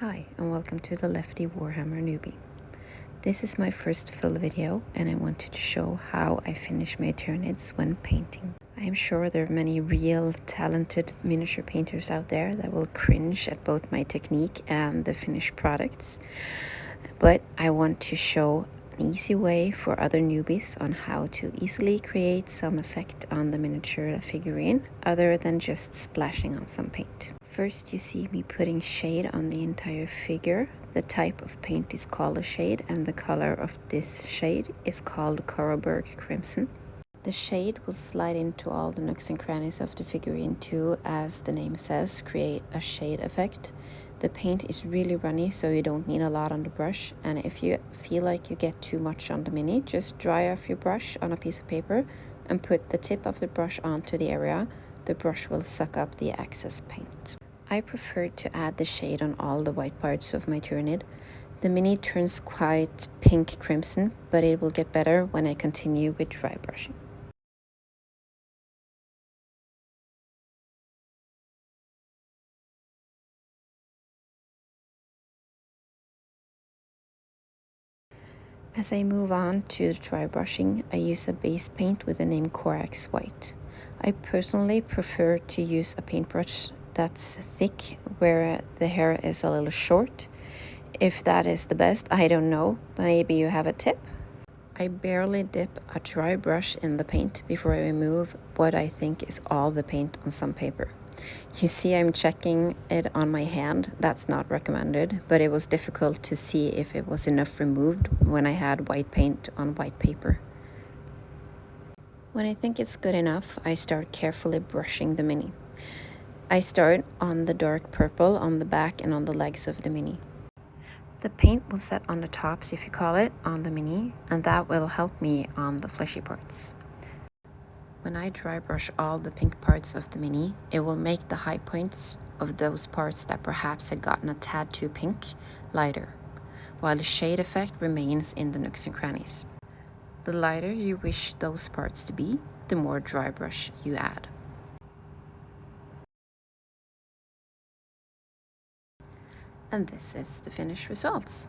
Hi and welcome to the Lefty Warhammer newbie. This is my first full video and I wanted to show how I finish my tyrannids when painting. I am sure there are many real talented miniature painters out there that will cringe at both my technique and the finished products, but I want to show an easy way for other newbies on how to easily create some effect on the miniature figurine other than just splashing on some paint. First, you see me putting shade on the entire figure. The type of paint is called a shade and the color of this shade is called Coralberg Crimson. The shade will slide into all the nooks and crannies of the figurine to, as the name says, create a shade effect. The paint is really runny, so you don't need a lot on the brush, and if you feel like you get too much on the mini, just dry off your brush on a piece of paper and put the tip of the brush onto the area. The brush will suck up the excess paint. I prefer to add the shade on all the white parts of my tyrannid. The mini turns quite pink crimson, but it will get better when I continue with dry brushing. As I move on to the dry brushing, I use a base paint with the name Corax White. I personally prefer to use a paintbrush that's thick where the hair is a little short. If that is the best, I don't know. Maybe you have a tip? I barely dip a dry brush in the paint before I remove what I think is all the paint on some paper. You see I'm checking it on my hand. That's not recommended, but it was difficult to see if it was enough removed when I had white paint on white paper. When I think it's good enough, I start carefully brushing the mini. I start on the dark purple on the back and on the legs of the mini. The paint will set on the tops, if you call it, on the mini, and that will help me on the fleshy parts. When I dry brush all the pink parts of the mini, it will make the high points of those parts that perhaps had gotten a tad too pink lighter, while the shade effect remains in the nooks and crannies. The lighter you wish those parts to be, the more dry brush you add. And this is the finished results.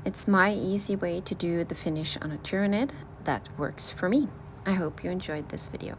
It's my easy way to do the finish on a tyrannid that works for me. I hope you enjoyed this video.